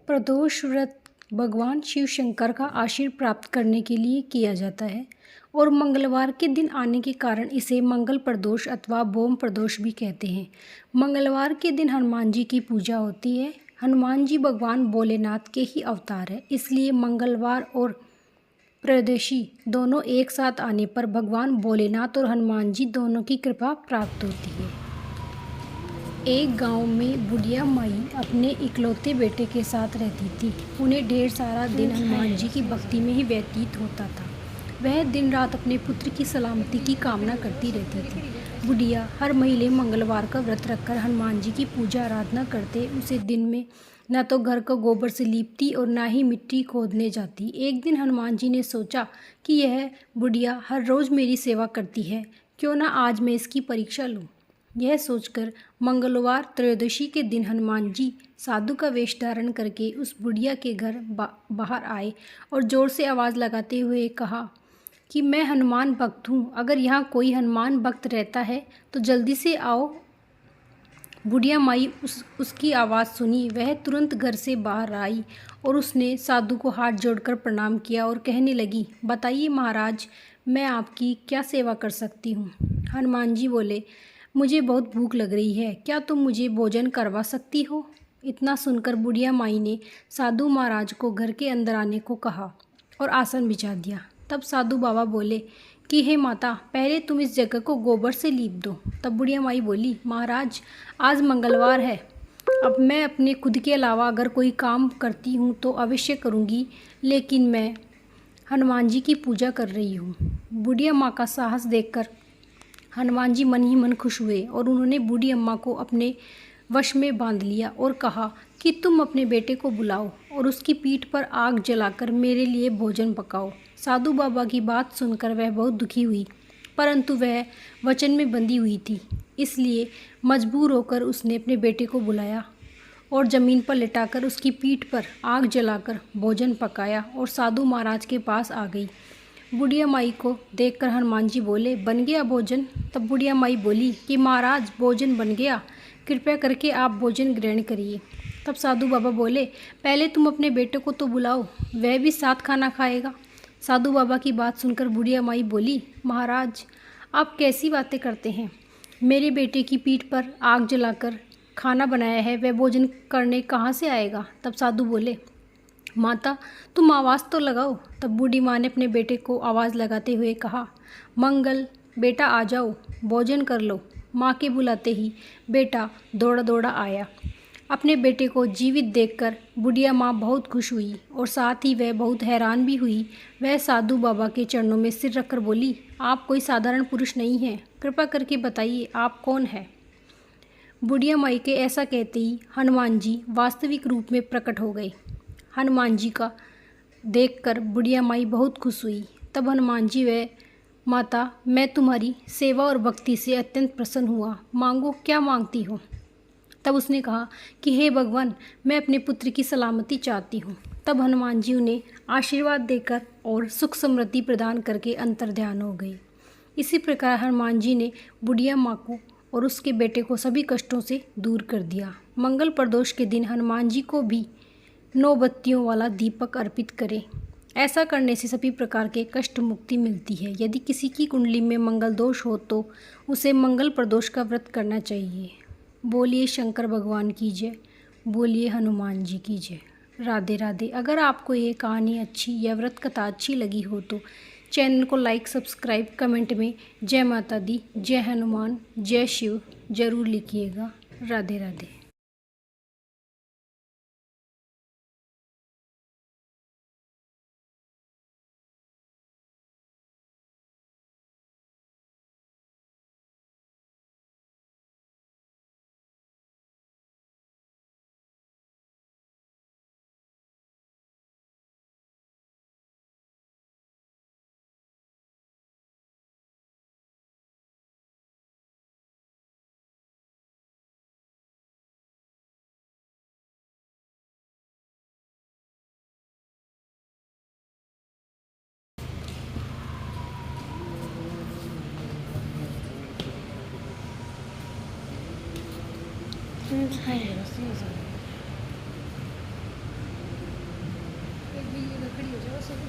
प्रदोष व्रत भगवान शिव शंकर का आशीर्वाद प्राप्त करने के लिए किया जाता है और मंगलवार के दिन आने के कारण इसे मंगल प्रदोष अथवा भौम प्रदोष भी कहते हैं। मंगलवार के दिन हनुमान जी की पूजा होती है। हनुमान जी भगवान भोलेनाथ के ही अवतार है, इसलिए मंगलवार और प्रदोषी दोनों एक साथ आने पर भगवान भोलेनाथ और हनुमान जी दोनों की कृपा प्राप्त होती है। एक गांव में बुढ़िया माई अपने इकलौते बेटे के साथ रहती थी। उन्हें ढेर सारा दिन हनुमान जी की भक्ति में ही व्यतीत होता था। वह दिन रात अपने पुत्र की सलामती की कामना करती रहती थी। बुढ़िया हर महीने मंगलवार का व्रत रखकर हनुमान जी की पूजा आराधना करते। उसे दिन में न तो घर को गोबर से लीपती और न ही मिट्टी खोदने जाती। एक दिन हनुमान जी ने सोचा कि यह बुढ़िया हर रोज़ मेरी सेवा करती है, क्यों ना आज मैं इसकी परीक्षा लूँ। यह सोचकर मंगलवार त्रयोदशी के दिन हनुमान जी साधु का वेश धारण करके उस बुढ़िया के घर बाहर आए और ज़ोर से आवाज़ लगाते हुए कहा कि मैं हनुमान भक्त हूँ, अगर यहाँ कोई हनुमान भक्त रहता है तो जल्दी से आओ। बुढ़िया माई उसकी आवाज़ सुनी। वह तुरंत घर से बाहर आई और उसने साधु को हाथ जोड़कर प्रणाम किया और कहने लगी, बताइए महाराज, मैं आपकी क्या सेवा कर सकती हूँ। हनुमान जी बोले, मुझे बहुत भूख लग रही है, क्या तुम मुझे भोजन करवा सकती हो। इतना सुनकर बुढ़िया माई ने साधु महाराज को घर के अंदर आने को कहा और आसन बिछा दिया। तब साधु बाबा बोले कि हे माता, पहले तुम इस जगह को गोबर से लीप दो। तब बुढ़िया माई बोली, महाराज आज मंगलवार है, अब मैं अपने खुद के अलावा अगर कोई काम करती हूँ तो अवश्य करूँगी, लेकिन मैं हनुमान जी की पूजा कर रही हूँ। बुढ़िया माँ का साहस देखकर हनुमान जी मन ही मन खुश हुए और उन्होंने बूढ़ी अम्मा को अपने वश में बांध लिया और कहा कि तुम अपने बेटे को बुलाओ और उसकी पीठ पर आग जलाकर मेरे लिए भोजन पकाओ। साधु बाबा की बात सुनकर वह बहुत दुखी हुई, परंतु वह वचन में बंधी हुई थी, इसलिए मजबूर होकर उसने अपने बेटे को बुलाया और ज़मीन पर लिटाकर उसकी पीठ पर आग जलाकर भोजन पकाया और साधु महाराज के पास आ गई। बुढ़िया माई को देखकर हनुमान जी बोले, बन गया भोजन। तब बुढ़िया माई बोली कि महाराज भोजन बन गया, कृपया करके आप भोजन ग्रहण करिए। तब साधु बाबा बोले, पहले तुम अपने बेटे को तो बुलाओ, वह भी साथ खाना खाएगा। साधु बाबा की बात सुनकर बुढ़िया माई बोली, महाराज आप कैसी बातें करते हैं, मेरे बेटे की पीठ पर आग जलाकर खाना बनाया है, वह भोजन करने कहाँ से आएगा। तब साधु बोले, माता तुम आवाज़ तो लगाओ। तब बूढ़ी माँ ने अपने बेटे को आवाज़ लगाते हुए कहा, मंगल बेटा आ जाओ, भोजन कर लो। माँ के बुलाते ही बेटा दौड़ा दौड़ा आया। अपने बेटे को जीवित देखकर बुढ़िया माँ बहुत खुश हुई और साथ ही वह बहुत हैरान भी हुई। वह साधु बाबा के चरणों में सिर रखकर बोली, आप कोई साधारण पुरुष नहीं हैं, कृपा करके बताइए आप कौन है। बुढ़िया माई के ऐसा कहते ही हनुमान जी वास्तविक रूप में प्रकट हो गए। हनुमान जी का देखकर बुढ़िया माई बहुत खुश हुई। तब हनुमान जी, वह माता मैं तुम्हारी सेवा और भक्ति से अत्यंत प्रसन्न हुआ, मांगो क्या मांगती हो। तब उसने कहा कि हे भगवान, मैं अपने पुत्र की सलामती चाहती हूँ। तब हनुमान जी उन्हें आशीर्वाद देकर और सुख समृद्धि प्रदान करके अंतर्ध्यान हो गए। इसी प्रकार हनुमान जी ने बुढ़िया माँ को और उसके बेटे को सभी कष्टों से दूर कर दिया। मंगल प्रदोष के दिन हनुमान जी को भी 9 बत्तियों वाला दीपक अर्पित करें। ऐसा करने से सभी प्रकार के कष्ट मुक्ति मिलती है। यदि किसी की कुंडली में मंगल दोष हो तो उसे मंगल प्रदोष का व्रत करना चाहिए। बोलिए शंकर भगवान की जय, बोलिए हनुमान जी की जय। राधे राधे। अगर आपको ये कहानी अच्छी या व्रत कथा अच्छी लगी हो तो चैनल को लाइक, सब्सक्राइब, कमेंट में जय माता दी, जय हनुमान, जय शिव जरूर लिखिएगा। राधे राधे। खड़ी हो जाओ, सभी